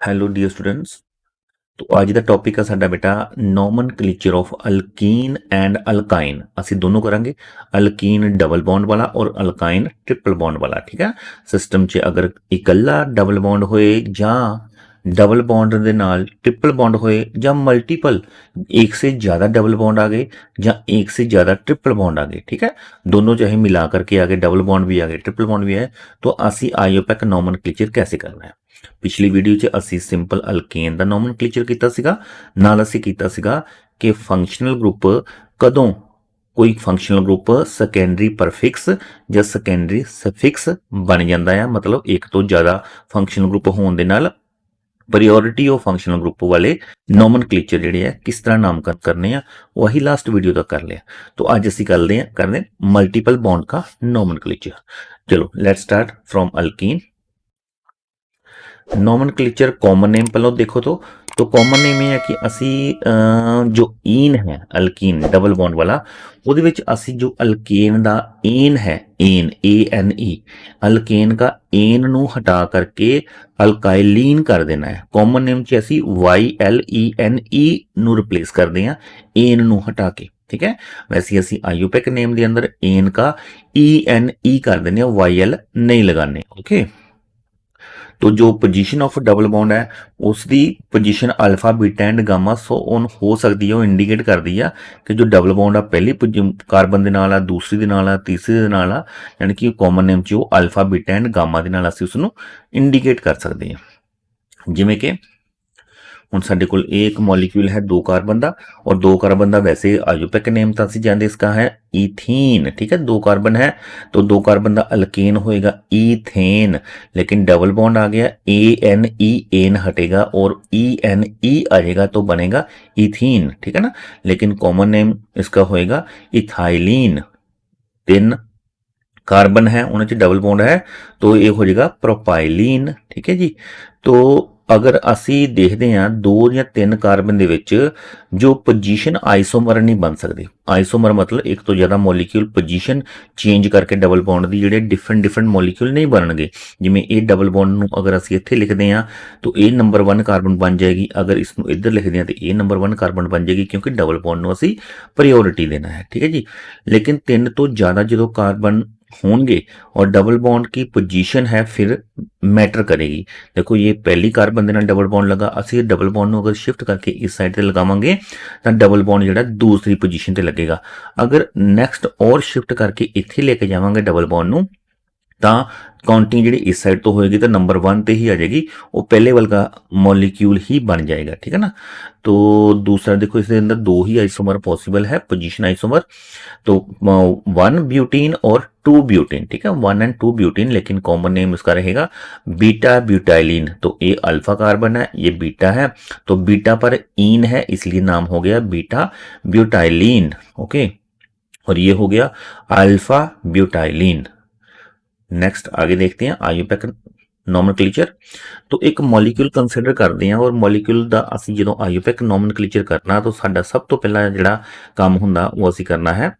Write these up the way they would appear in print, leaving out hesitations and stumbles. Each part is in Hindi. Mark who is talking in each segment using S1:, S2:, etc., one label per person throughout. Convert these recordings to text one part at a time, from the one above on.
S1: Hello dear students. तो ਅੱਜ ਦਾ ਟੌਪਿਕ ਹੈ ਸਾਡਾ ਬੇਟਾ ਨੋਮਨਕਲੇਚਰ ਆਫ ਅਲਕੀਨ ਐਂਡ ਅਲਕਾਈਨ। ਅਸੀਂ ਦੋਨੋਂ ਕਰਾਂਗੇ, ਅਲਕੀਨ ਡਬਲ ਬੌਂਡ ਵਾਲਾ ਔਰ ਅਲਕਾਈਨ ਟ੍ਰਿਪਲ ਬੌਂਡ ਵਾਲਾ। ਠੀਕ ਹੈ, ਸਿਸਟਮ 'ਚ ਅਗਰ ਇਕੱਲਾ ਡਬਲ ਬੌਂਡ ਹੋਏ ਜਾਂ डबल बॉन्ड ਦੇ ਨਾਲ ट्रिपल बॉन्ड होए या मल्टीपल एक से ज़्यादा डबल बॉन्ड आ गए या एक से ज़्यादा ट्रिपल बॉन्ड आ गए, ठीक है, दोनों चाहे मिला करके आ गए, डबल बॉन्ड भी आ गए, ट्रिपल बॉन्ड भी आए, तो असी आयोपैक नॉमनक्लेचर कैसे करना है। पिछली वीडियो 'ਚ ਅਸੀਂ ਸਿੰਪਲ ਅਲਕੇਨ ਦਾ ਨੋਮਨਕਲੇਚਰ ਕੀਤਾ ਸੀਗਾ, ਨਾਲ ਅਸੀਂ ਕੀਤਾ ਸੀਗਾ ਕਿ ਫੰਕਸ਼ਨਲ ਗਰੁੱਪ ਕਦੋਂ ਕੋਈ ਫੰਕਸ਼ਨਲ ਗਰੁੱਪ ਸੈਕੰਡਰੀ ਪਰਫਿਕਸ ਜਾਂ ਸੈਕੰਡਰੀ ਸਫਿਕਸ ਬਣ ਜਾਂਦਾ ਹੈ, ਮਤਲਬ ਇੱਕ ਤੋਂ ਜ਼ਿਆਦਾ ਫੰਕਸ਼ਨਲ ਗਰੁੱਪ ਹੋਣ ਦੇ ਨਾਲ ਪ੍ਰਾਇੋਰਟੀ ਆਫ ਫੰਕਸ਼ਨਲ ਗਰੁੱਪ ਵਾਲੇ ਨੋਮਨਕਲੇਚਰ ਜਿਹੜੇ ਆ ਕਿਸ ਤਰ੍ਹਾਂ ਨਾਮਕਰਨ ਕਰਨੇ ਆ, ਉਹ ਅਸੀਂ ਲਾਸਟ ਵੀਡੀਓ ਤੱਕ ਕਰ ਲਿਆ। तो आज ਅਸੀਂ ਕਰਦੇ मल्टीपल बॉन्ड का नोमनक्लेचर। चलो let's start from alkyne. Nomenclature common name पहले देखो तो कॉमन नेम ये है कि असी जो ईन है अल्कीन डबल बॉन्ड वाला, ਉਹਦੇ ਵਿੱਚ ਅਸੀਂ ਜੋ ਅਲਕੇਨ ਦਾ एन है, एन ANE, ਅਲਕੇਨ का एन ਨੂੰ ਹਟਾ ਕਰਕੇ ਅਲਕਾਈਲੀਨ ਕਰ ਦੇਣਾ ਹੈ। ਕਾਮਨ ਨੇਮ 'ਚ ਅਸੀਂ YLENE ਨੂੰ ਰਿਪਲੇਸ ਕਰਦੇ ਹਾਂ एन ਨੂੰ ਹਟਾ ਕੇ, ठीक है। वैसे ਅਸੀਂ आयोपैक नेम ਦੇ अंदर एन का ENE कर देने, YL नहीं लगाने, ओके। तो जो पोजीशन ऑफ डबल बॉन्ड है उसकी position alpha beta and gamma so on हो सकती है, वो इंडिकेट करती है कि जो डबल बॉन्ड आ पहली कार्बन के नाल आ, दूसरी के नाल आ, तीसरी के नाल आ, यानी कि कॉमन नेम च अल्फा बीटा एंड गामा के नाल असीं उसनूं इंडिकेट कर सकते हैं। जिवें कि ਹੁਣ ਸਾਡੇ ਕੋਲ एक मॉलिक्यूल है 2 कार्बन का, और 2 कार्बन का वैसे आयोपैक नेम तो असं जानते इसका है ईथीन, ठीक है। 2 कार्बन है तो 2 कार्बन का अल्केन होएगा ईथेन, लेकिन डबल बॉन्ड आ गया ANE, एन हटेगा और ENE आ जाएगा तो बनेगा ईथीन, ठीक है ना। लेकिन कॉमन नेम इसका होएगा इथाइलिन। 3 कार्बन है उन्हें डबल बॉन्ड है तो ये हो जाएगा प्रोपाइलिन, ठीक है जी। तो अगर असी देखते हैं 2 या 3 कार्बन ਦੇ ਵਿੱਚ जो पोजीशन आइसोमर नहीं बन सकती। आइसोमर मतलब एक तो ज़्यादा मॉलिक्यूल पोजीशन चेंज करके डबल बॉन्ड की ਜਿਹੜੇ डिफरेंट मॉलिक्यूल नहीं बनणगे। जिवें ये डबल बॉन्ड ਨੂੰ अगर ਅਸੀਂ ਇੱਥੇ ਲਿਖਦੇ हैं तो ये नंबर 1 कार्बन बन जाएगी, अगर इसਨੂੰ ਇੱਧਰ लिखते हैं तो ये नंबर 1 कार्बन बन जाएगी, क्योंकि डबल बॉन्ड ਨੂੰ ਅਸੀਂ प्रायोरिटी देना है, ठीक है जी। लेकिन 3 तो ज़्यादा जो कार्बन होंगे और डबल बॉन्ड की पोजीशन है फिर मैटर करेगी। देखो ये पहली कार्बन के नाल डबल बॉन्ड लगा, असी डबल बॉन्ड को अगर शिफ्ट करके इस साइड से लगावांगे तो डबल बॉन्ड जो दूसरी पोजीशन से लगेगा। अगर नैक्सट और शिफ्ट करके इत्थे लेके जावांगे डबल बॉन्ड नूं तो काउंटिंग जी इस साइड तो होएगी तो नंबर 1 ते ही आ जाएगी, वो पहले वाल का मॉलिक्यूल ही बन जाएगा, ठीक है ना। तो दूसरा देखो इसके अंदर 2 ही आइसोमर पॉसिबल है, पोजीशन आइसोमर, तो 1 ब्यूटीन और 2 ब्यूटीन, ठीक है, 1 एंड 2 ब्यूटीन, लेकिन कॉमन नेम इसका रहेगा बीटा ब्यूटाइलिन। तो ये अल्फा कार्बन है, ये बीटा है, तो बीटा पर ईन है इसलिए नाम हो गया बीटा ब्यूटाइलिन, ओके। और ये हो गया अल्फा ब्यूटाइलिन। नेक्स्ट आगे देखते हैं आयोपैक नोमनक्लेचर। तो एक मॉलिक्यूल कंसिडर करते हैं और मॉलिक्यूल का असी जो आयोपैक नोमनक्लेचर करना तो साडा सब तो पहला जिहड़ा काम हुंदा वो असी करना है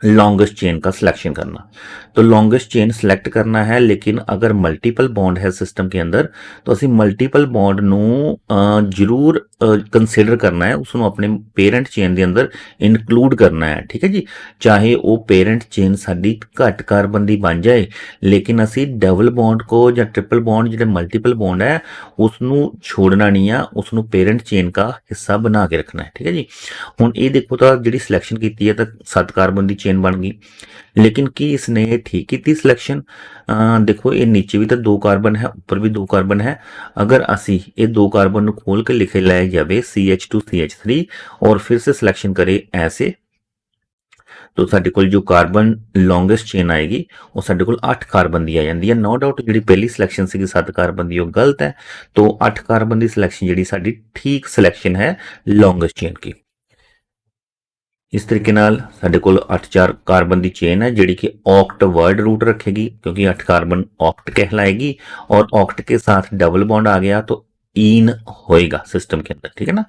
S1: लॉन्गेस्ट चेन का सिलेक्शन करना। तो लॉन्गेस्ट चेन सिलेक्ट करना है, लेकिन अगर मल्टीपल बॉन्ड है सिस्टम के अंदर तो असी मल्टीपल बॉन्ड नूं जरूर कंसिडर करना है, उसनों अपने पेरेंट चेन के अंदर इनकलूड करना है, ठीक है जी। चाहे वो पेरेंट चेन साडी घट कार्बन की बन जाए, लेकिन असी डबल बॉन्ड को या ट्रिपल बॉन्ड जो मल्टीपल बॉन्ड है उसनों छोड़ना नहीं है, उसनों पेरेंट चेन का हिस्सा बना के रखना है, ठीक है जी। हुण ये देखो तो जी सिलेक्शन की है तो 7 कार्बन की चेन बन गई, लेकिन की इसने ठीक की सिलेक्शन। देखो ये नीचे भी तो 2 कार्बन है, ऊपर भी 2 कार्बन है। अगर असी ये 2 कार्बन को खोल के लिखे लाए जाए CH2 CH3 और फिर से सिलेक्शन करे ऐसे, तो साडे कोल जो कार्बन लॉन्गेस्ट चेन आएगी वो साडे कोल 8 कार्बन की आ जाती है। नो डाउट जी पहली सिलेक्शन सी 7 कार्बन की गलत है, तो 8 कार्बन की सिलेक्शन जी साडी ठीक सिलेक्शन है लॉन्गेस्ट चेन की। इस तरीके नाल साडे कोल 8 कार्बन की चेन है जिहड़ी कि ऑक्ट वर्ड रूट रखेगी, क्योंकि 8 कार्बन ऑक्ट कहलाएगी, और ऑक्ट के साथ डबल बॉन्ड आ गया तो ईन होएगा सिस्टम के अंदर, ठीक है ना।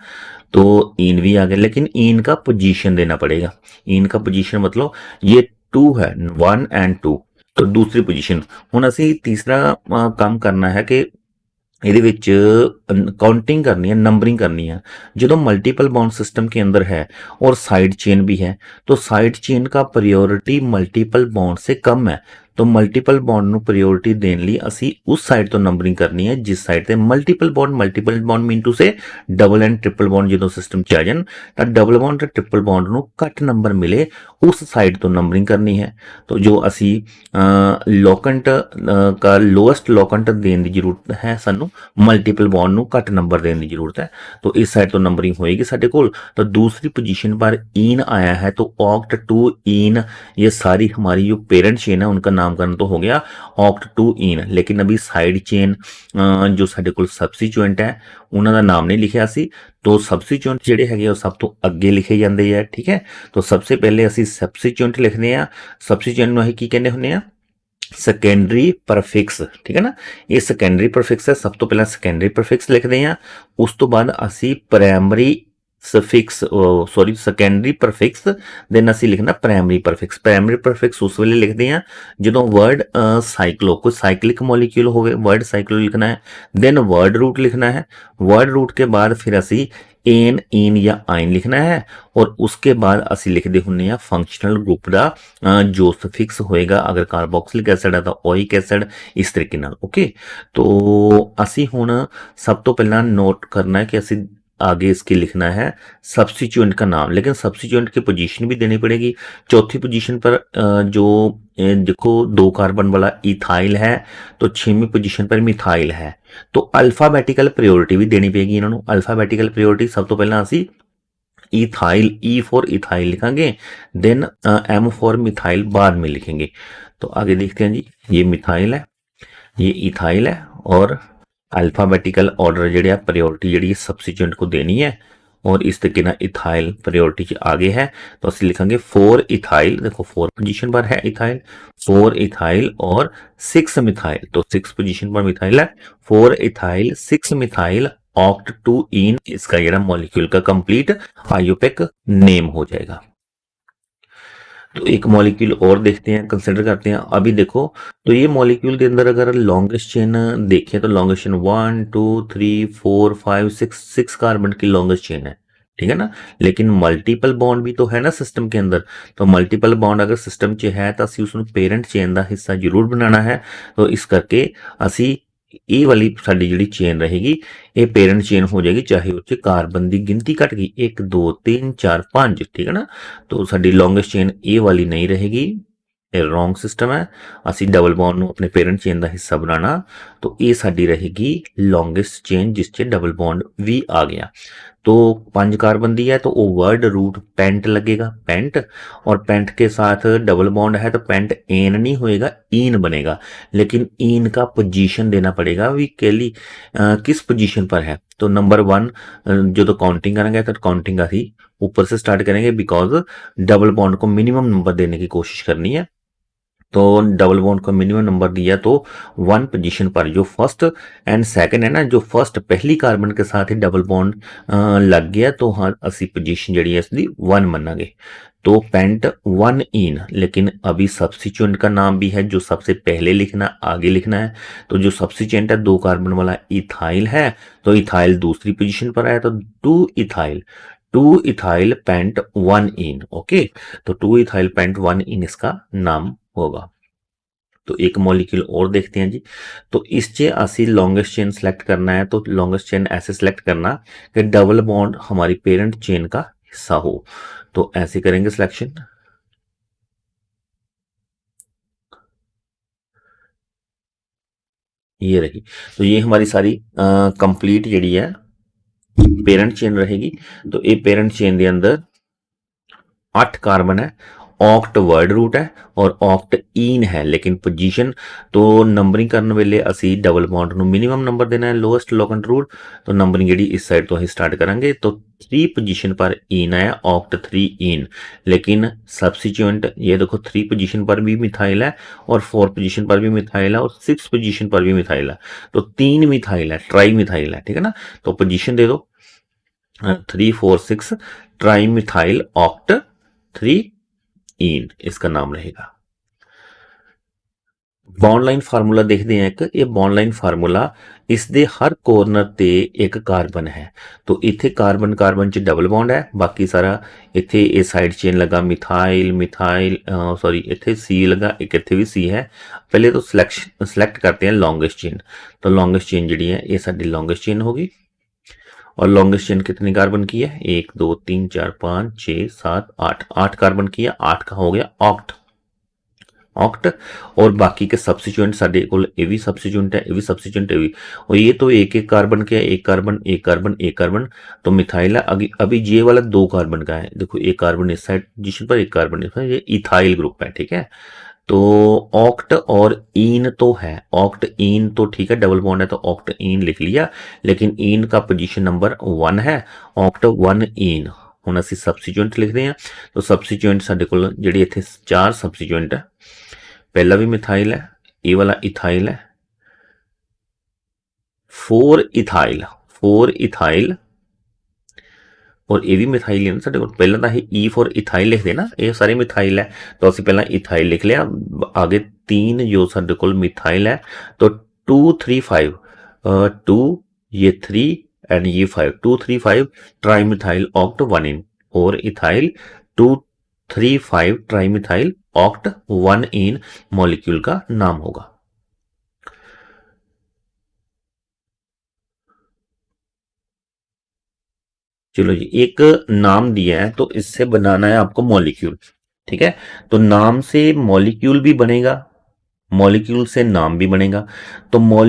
S1: तो ईन भी आ गया, लेकिन ईन का पोजीशन देना पड़ेगा। ईन का पोजीशन मतलब ये 2 है, 1 एंड 2, तो दूसरी पोजीशन। हुण असीं तीसरा काम करना है कि ਇਹਦੇ ਵਿੱਚ काउंटिंग करनी है, नंबरिंग करनी है। जो मल्टीपल बॉन्ड सिस्टम के अंदर है और साइड चेन भी है, तो साइड चेन का प्रायोरिटी मल्टीपल बॉन्ड से कम है। तो मल्टीपल बॉन्ड ਨੂੰ ਪ੍ਰਾਇੋਰਟੀ ਦੇਣ ਲਈ ਅਸੀਂ ਉਸ ਸਾਈਡ ਤੋਂ ਨੰਬਰਿੰਗ ਕਰਨੀ ਹੈ ਜਿਸ ਸਾਈਡ ਤੇ multiple bond mean to say double and triple bond ਜਦੋਂ ਸਿਸਟਮ ਚ ਆ ਜਾਣ ਤਾਂ ਡਬਲ ਬੌਂਡ ਤੇ ਟ੍ਰਿਪਲ ਬੌਂਡ ਨੂੰ ਘੱਟ ਨੰਬਰ ਮਿਲੇ ਉਸ ਸਾਈਡ ਤੋਂ ਨੰਬਰਿੰਗ ਕਰਨੀ है। तो जो ਅਸੀਂ ਲੋਕੈਂਟ का ਲੋਐਸਟ ਲੋਕੈਂਟ ਦੇਣ ਦੀ ਜ਼ਰੂਰਤ ਹੈ, ਸਾਨੂੰ ਮਲਟੀਪਲ बॉन्ड ਨੂੰ ਘੱਟ नंबर देने की जरूरत है। तो इस साइड तो नंबरिंग होएगी साढ़े कोल। तो दूसरी पोजीशन पर इन आया है, तो ऑक्ट टू इन, ये सारी हमारी जो पेरेंट चेन है उनका नामकरण तो हो गया ऑक्ट टू इन। लेकिन अभी साइड चेन जो साढ़े कोल सबस्टिट्यूएंट है ਉਹਨਾਂ ਦਾ ਨਾਮ ਨਹੀਂ ਲਿਖਿਆ ਸੀ। तो सबस्टिट्यूएंट ਜਿਹੜੇ ਹੈਗੇ ਉਹ ਸਭ ਤੋਂ ਅੱਗੇ ਲਿਖੇ ਜਾਂਦੇ ਆ, ਠੀਕ ਹੈ। तो सबसे पहले ਅਸੀਂ सबस्टिट्यूएंट ਲਿਖਦੇ ਆ। सबस्टिट्यूएंट ਨੂੰ ਅਸੀਂ ਕੀ ਕਹਿੰਦੇ ਹੁੰਦੇ ਆ? ਸੈਕੰਡਰੀ ਪ੍ਰਫਿਕਸ, ਠੀਕ ਹੈ ਨਾ। ਇਹ ਸੈਕੰਡਰੀ ਪ੍ਰਫਿਕਸ ਹੈ। ਸਭ ਤੋਂ ਪਹਿਲਾਂ ਸੈਕੰਡਰੀ ਪ੍ਰਫਿਕਸ ਲਿਖਦੇ ਆ, ਉਸ ਤੋਂ ਬਾਅਦ ਅਸੀਂ ਪ੍ਰਾਇਮਰੀ ਸਫਿਕਸ ਸੌਰੀ ਸੈਕੰਡਰੀ ਪ੍ਰਫਿਕਸ ਦੇਨ ਅਸੀਂ ਲਿਖਣਾ ਪ੍ਰਾਇਮਰੀ ਪ੍ਰਫਿਕਸ। ਪ੍ਰਾਇਮਰੀ ਪ੍ਰਫਿਕਸ ਉਸ ਵੇਲੇ ਲਿਖਦੇ ਆ ਜਦੋਂ ਵਰਡ ਸਾਈਕਲੋ ਕੋਈ ਸਾइक्लिक मॉलिक्यूल होवे, वर्ड साइक्लो लिखना है। देन वर्ड रूट लिखना है। वर्ड रूट के बाद फिर ਅਸੀਂ एन इन या आइन लिखना है और उसके बाद ਅਸੀਂ ਲਿਖਦੇ ਹੁੰਨੇ ਆ ਫੰਕਸ਼ਨਲ ਗਰੁੱਪ ਦਾ ਜੋ ਸਫਿਕਸ ਹੋਏਗਾ। ਅਗਰ ਕਾਰਬੋਕਸਿਲਿਕ ਐਸਿਡ ਹੈ ਤਾਂ ਓਇਕ ਐਸਿਡ, ਇਸ ਤਰੀਕੇ ਨਾਲ। ਓਕੇ, तो ਅਸੀਂ ਹੁਣ ਸਭ ਤੋਂ ਪਹਿਲਾਂ ਨੋਟ करना है कि ਅਸੀਂ आगे इसके लिखना है सब्स्टिट्यूएंट का नाम, लेकिन सब्स्टिट्यूएंट की पोजीशन भी देनी पड़ेगी। चौथी पोजीशन पर जो देखो 2 कार्बन वाला इथाइल है, तो 6वीं पोजीशन पर मिथाइल है। तो अल्फाबेटिकल प्रायोरिटी भी देनी पेगी इन्होंने। अल्फाबेटिकल प्रायोरिटी सब तो पहला असी इथाइल ई फॉर इथाइल लिखेंगे, देन एम फॉर मिथाइल बाद में लिखेंगे। तो आगे देखते हैं जी, ये मिथाइल है, ये इथाइल है और अल्फाबेटिकल ऑर्डर जेह्ड़े प्रायोरिटी जी सबस्टिट्यूएंट को देनी है और इस तरीके ना इथाइल प्रायोरिटी च आगे है। तो असं लिखेंगे 4 इथाइल, देखो 4 पोजीशन पर है इथाइल, 4 इथाइल और 6 मिथाइल। तो 6 पोजीशन पर मिथाइल है, 4 इथाइल 6 मिथाइल ऑक्ट टू इन, इसका ये मॉलिक्यूल का कंप्लीट आईयूपैक नेम हो जाएगा। तो एक मॉलिक्यूल और देखते हैं, कंसिडर करते हैं। अभी देखो, तो ये मॉलिक्यूल के अंदर अगर लॉन्गेस्ट चेन देखें तो लॉन्गेस्ट चेन 1 2 3 4 5 6 कार्बन की लॉन्गेस्ट चेन है, ठीक है ना। लेकिन मल्टीपल बॉन्ड भी तो है ना सिस्टम के अंदर। तो मल्टीपल बॉन्ड अगर सिस्टम च है तो ਅਸੀਂ ਉਸਨੂੰ पेरेंट चेन का हिस्सा जरूर बनाना है। तो इस करके ਅਸੀਂ ਇਹ वाली साड़ी जी चेन रहेगी, ये पेरेंट चेन हो जाएगी चाहे उससे कार्बन की गिनती घट गई 1 2 3 4 5, ठीक है ना। तो साड़ी लॉन्गेस्ट चेन ये वाली नहीं रहेगी, ये रॉन्ग सिस्टम है। असी डबल बॉन्ड अपने पेरेंट चेन का हिस्सा बनाना, तो ये साड़ी रहेगी लॉन्गेस्ट चेन जिससे डबल बॉन्ड भी आ गया। तो 5 कार्बन दी है तो वो वर्ड रूट पेंट लगेगा, पेंट। और पेंट के साथ डबल बॉन्ड है तो पेंट एन नहीं होएगा, इन बनेगा। लेकिन इन का पोजीशन देना पड़ेगा भी केली किस पोजीशन पर है। तो नंबर 1 जो तो काउंटिंग करेंगे तो काउंटिंग अभी ऊपर से स्टार्ट करेंगे, बिकॉज डबल बॉन्ड को मिनिमम नंबर देने की कोशिश करनी है। तो डबल बॉन्ड का मिनिमम नंबर दिया तो 1 पोजीशन पर जो फर्स्ट एंड सेकंड है ना, जो फर्स्ट पहली कार्बन के साथ ही डबल बॉन्ड लग गया तो हाँ असी पोजीशन जी इसकी 1 मनांगे। तो पेंट 1 इन, लेकिन अभी सब्स्टिट्यूएंट का नाम भी है जो सबसे पहले लिखना आगे लिखना है। तो जो सब्स्टिट्यूएंट है 2 कार्बन वाला इथाइल है, तो इथाइल दूसरी पोजीशन पर आया तो 2 इथाइल पेंट 1 इन। ओके, तो 2 इथाइल पेंट 1 इन इसका नाम होगा। तो एक मॉलिक्यूल और देखते हैं जी। तो इससे असी लॉन्गेस्ट चेन सेलेक्ट करना है, तो लॉन्गेस्ट चेन ऐसे सेलेक्ट करना कि डबल बॉन्ड हमारी पेरेंट चेन का हिस्सा हो। तो ऐसे करेंगे सिलेक्शन। ये रही, तो ये हमारी सारी कंप्लीट जी है पेरेंट चेन रहेगी। तो ये पेरेंट चेन के अंदर 8 कार्बन है, ऑक्ट वर्ड रूट है और ऑक्ट इन है। लेकिन पोजीशन तो नंबरिंग करने वेले असी डबल बॉन्ड ਨੂੰ मिनिमम नंबर देना है, लोएस्ट लोकेंट रूट। तो नंबरिंग जी इस साइड तो हम स्टार्ट करेंगे। तो 3 पोजीशन पर इन आया, ऑक्ट 3 इन। लेकिन सब्स्टिट्यूएंट ये देखो 3 पोजीशन पर भी मिथाइल है और 4 पोजीशन पर भी मिथाइल है और 6 पोजीशन पर भी मिथाइल है। तो 3 मिथाइल है, ट्राई मिथाइल है, ठीक है ना। तो पोजीशन दे दो 3 4 6 ट्राई मिथाइल ऑक्ट 3 इन, इसका नाम रहेगा। ਬੌਂਡ ਲਾਈਨ ਫਾਰਮੂਲਾ ਦੇਖਦੇ ਹਾਂ ਇੱਕ, ਇਹ ਬੌਂਡ ਲਾਈਨ ਫਾਰਮੂਲਾ ਇਸ ਦੇ ਹਰ ਕੋਰਨਰ ਤੇ ਇੱਕ ਕਾਰਬਨ ਹੈ। तो ਇੱਥੇ ਕਾਰਬਨ ਕਾਰਬਨ ਚ ਡਬਲ ਬੌਂਡ ਹੈ, ਬਾਕੀ ਸਾਰਾ ਇੱਥੇ ਇਹ ਸਾਈਡ ਚੇਨ ਲਗਾ ਮਿਥਾइल मिथाइल सॉरी ਇੱਥੇ C लगा, एक ਇੱਥੇ भी C है। पहले तो सिलेक्ट करते हैं लॉन्गेस्ट चेन, तो लॉन्गेस्ट चेन जी है ये साडी लॉन्गेस्ट चेन होगी। और लॉन्गेस्ट चेन कितनी कार्बन की है, 1 2 3 4 5 6 7 8, 8 कार्बन की है, 8 का हो गया ऑक्ट। ऑक्ट और बाकी के सब्सिट्यूएंट साडे कोल ये भी सब्सिट्यूएंट है, ये भी सब्सिट्यूएंट, ये भी, और ये तो एक एक कार्बन के, एक कार्बन एक कार्बन एक कार्बन, तो मिथाइल है। अभी ये वाला 2 कार्बन का है, देखो एक कार्बन इस साइड पोजीशन पर, एक कार्बन इस पर, ये इथाइल ग्रुप है, ठीक है। तो ऑक्ट और ईन तो है, ऑक्ट ईन तो ठीक है, डबल बॉन्ड है तो ऑक्ट ईन लिख लिया, लेकिन ईन का पोजीशन नंबर 1 है, ऑक्ट 1 ईन। हुण असीं सबस्टिट्यूएंट लिख रहे हैं, तो सबस्टिट्यूएंट साडे कोल जिहड़ी इत्थे 4 सबस्टिट्यूएंट है, पहला भी मिथाइल है, ये वाला इथाइल है, 4 इथाइल, 4 इथाइल, और ये भी मिथाइल है ना साडे कोल। पहला तो असीं ई फॉर इथाइल लिख देना, ये सारे मिथाइल है, तो असीं पहला इथाइल लिख लिया, आगे 3 जो साडे कोल मिथाइल है, तो 2 3 5, 2 ये 3 एंड ये 5, 2 3 5 ट्राइमिथाइल ऑक्ट 1 इन, और इथाइल 2 3 5 ट्राइमिथाइल ऑक्ट 1 इन मॉलिक्यूल का नाम होगा। चलो जी, एक नाम दिया है तो इससे बनाना है आपको मॉलिक्यूल, ठीक है। तो नाम से मॉलिक्यूल भी बनेगा, मॉलिक्यूल से नाम भी बनेगा। तो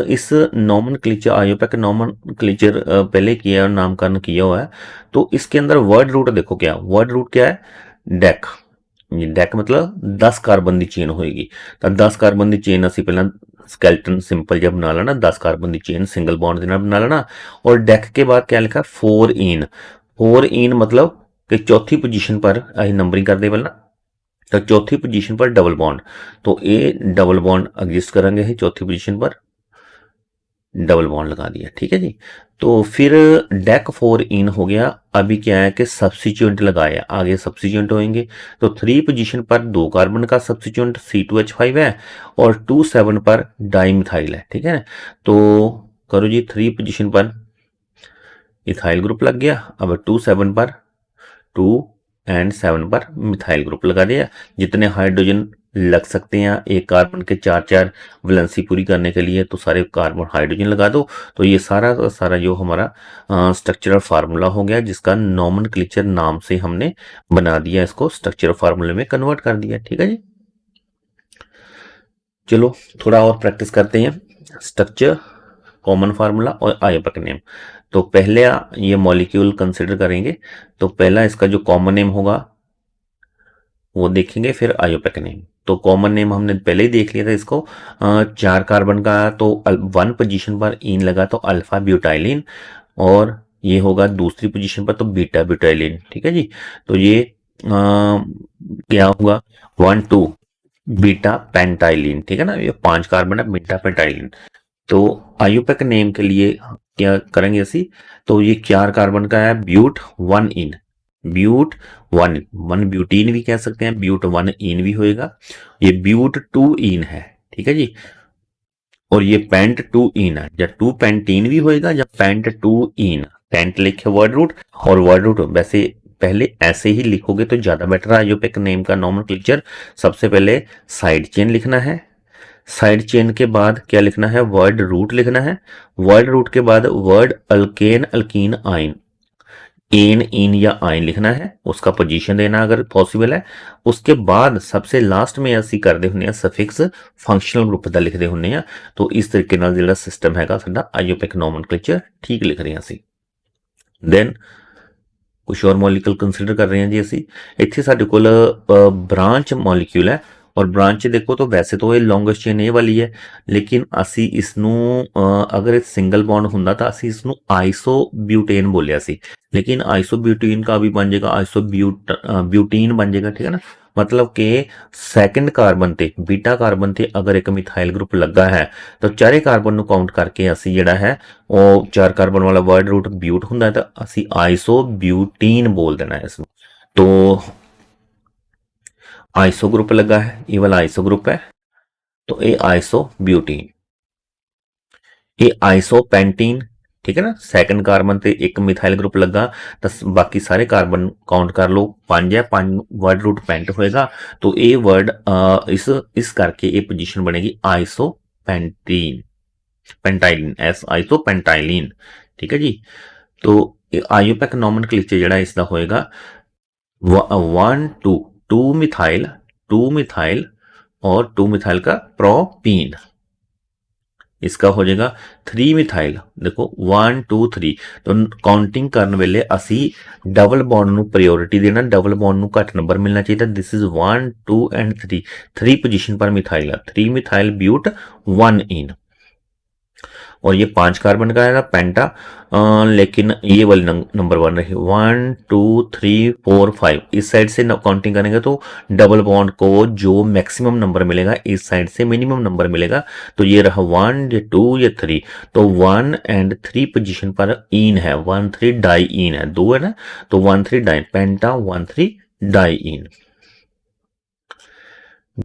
S1: इस नॉमेनक्लेचर आयोपेक नॉमेनक्लेचर पहले किया और नामकरण किया हुआ है। तो इसके अंदर वर्ड रूट देखो, क्या वर्ड रूट क्या है, डेक। डेक मतलब 10 कार्बन की चेन होएगी, तो 10 कार्बन की चेन असी पहला स्केलेटन सिंपल जब बना लेना, 10 कार्बन की चेन सिंगल बॉन्ड देना बना लेना। और डेक के बाद क्या लिखा, 4 इन, 4 इन मतलब कि चौथी पोजीशन पर अभी नंबरिंग कर दे पहला, तो चौथी पोजीशन पर डबल बॉन्ड, तो ये डबल बॉन्ड एग्जिस्ट करेंगे चौथी पोजीशन पर, डबल बॉन्ड लगा दिया, ठीक है जी। तो फिर डेक 4 इन हो गया। अभी क्या है कि सब्सिट्यूएंट लगाया, आगे सब्सिट्यूएंट होंगे, तो 3 पोजीशन पर 2 कार्बन का सब्सिट्यूएंट C2H5 है, और 2 7 पर डाइमिथाइल है, ठीक है। तो करो जी, 3 पोजीशन पर इथाइल ग्रुप लग गया, अब 2 7 पर 2 एंड 7 पर मिथाइल ग्रुप लगा दिया। जितने हाइड्रोजन लग सकते हैं एक कार्बन के 4 वैलेंसी पूरी करने के लिए, तो सारे कार्बन हाइड्रोजन लगा दो। तो ये सारा का सारा जो हमारा स्ट्रक्चरल फार्मूला हो गया, जिसका नॉमेनक्लेचर नाम से हमने बना दिया, इसको स्ट्रक्चरल फार्मूले में कन्वर्ट कर दिया, ठीक है जी। चलो थोड़ा और प्रैक्टिस करते हैं, स्ट्रक्चर, कॉमन फार्मूला और आयोपेक नेम। तो पहले ये मॉलिक्यूल कंसिडर करेंगे, तो पहला इसका जो कॉमन नेम होगा वो देखेंगे, फिर आयोपेक नेम। तो कॉमन नेम हमने पहले ही देख लिया था इसको, 4 कार्बन का, तो 1 पोजीशन पर इन लगा तो अल्फा ब्यूटाइलिन, और ये होगा दूसरी पोजीशन पर तो बीटा ब्यूटाइलिन, ठीक है जी। तो ये क्या होगा, 1 2 बीटा पेंटाइलिन, ठीक है ना, ये 5 कार्बन है, बीटा पेंटाइलिन। तो आयोपेक नेम के लिए क्या करेंगे असी, तो ये 4 कार्बन का है, ब्यूट 1 इन, ब्यूट 1 ब्यूटीन भी कह सकते हैं, ब्यूट 1 इन भी होएगा। ये ब्यूट 2 इन है, ठीक है जी। और ये पेंट 2 इन है, या 2 पेंटीन भी होएगा, या पेंट 2 इन, पेंट लिखे वर्ड रूट, और वर्ड रूट वैसे पहले ऐसे ही लिखोगे तो ज्यादा बेटर है। आयोपेक नेम का नॉमेनक्लेचर, सबसे पहले साइड चेन लिखना है, साइड चेन के बाद क्या लिखना है, वर्ड रूट लिखना है, वर्ड रूट के बाद वर्ड अल्केन अल्कीन आइन, एन इन या आइन लिखना है, उसका पोजीशन देना अगर पॉसिबल है। उसके बाद सबसे लास्ट में ਅਸੀਂ ਕਰਦੇ ਹੁੰਨੇ ਆ ਸਫਿਕਸ ਫੰਕਸ਼ਨਲ ਗਰੁੱਪ ਦਾ ਲਿਖਦੇ ਹੁੰਨੇ ਆ। तो इस तरीके ਨਾਲ ਜਿਹੜਾ ਸਿਸਟਮ ਹੈਗਾ ਸਾਡਾ ਆਈਓਪਿਕ ਨੋਮਨਕਲੇਚਰ ਠੀਕ ਲਿਖ ਰਹੇ ਹਾਂ ਅਸੀਂ। ਦੈਨ ਕੁਝ ਹੋਰ ਮੋਲੀਕੂਲ ਕੰਸੀਡਰ ਕਰ ਰਹੇ ਹਾਂ ਜੀ ਅਸੀਂ। ਇੱਥੇ ਸਾਡੇ ਕੋਲ ब्रांच मॉलिक्यूल है, और ब्रांच देखो तो वैसे तो ये लॉन्गेस्ट चेन ये वाली है, लेकिन असी इसनू अगर सिंगल बॉन्ड हुंदा तो असी इसनू आइसोब्यूटेन बोलिया सी, लेकिन आइसोब्यूटीन का भी बन जाएगा ब्यूटीन बन जाएगा, ठीक है ना। मतलब कि सैकेंड कार्बन ते बीटा कार्बन ते अगर एक मिथाइल ग्रुप लगा है, तो 4 कार्बन काउंट करके असी जिहड़ा है वो 4 कार्बन वाला वर्ड रूट ब्यूट हुंदा है, तो असी आइसोब्यूटीन बोल देना है इसमें। तो आइसो ग्रुप लगा है, ये वाला आइसो ग्रुप है, तो ये आइसोब्यूटीन, ये आइसोपेंटीन, ठीक है ना। सैकंड कार्बन ते एक मिथाइल ग्रुप लगा तो बाकी सारे कार्बन काउंट कर लो, 5 है, 5 वर्ड रूट पेंट होएगा। तो ये वर्ड इस करके ये पोजीशन बनेगी आइसोपेंटीन, पेंटाइलिन, एस आइसोपेंटाइलिन, ठीक है जी। तो आइयूपैक नॉमेनक्लेचर ਜਿਹੜਾ इसका होएगा 1 2 2 मिथाइल, 2 मिथाइल और 2 मिथाइल का प्रोपीन। इसका हो जाएगा 3 मिथाइल, देखो 1 2 3। तो काउंटिंग करने वेले असी डबल बॉन्ड ਨੂੰ ਪ੍ਰਾਇੋਰਟੀ ਦੇਣਾ, डबल बॉन्ड ਨੂੰ ਘੱਟ ਨੰਬਰ ਮਿਲਣਾ ਚਾਹੀਦਾ। दिस इज 1 2 एंड 3, 3 पोजीशन पर मिथाइल है, 3 मिथाइल ब्यूट 1 इन। और ये 5 कार्बन का है पेंटा, लेकिन ये वाली नंबर 1 रही, 1 2 3 4 5। इस साइड से काउंटिंग करेंगे तो डबल बॉन्ड को जो मैक्सिमम नंबर मिलेगा इस साइड से मिनिमम नंबर मिलेगा। तो ये रहा 1 ये 2 ये 3। तो 1 एंड 3 पोजीशन पर इन है, 1 3 डाई इन है, 2 है ना। तो 1 3 di penta 1 3 di ene.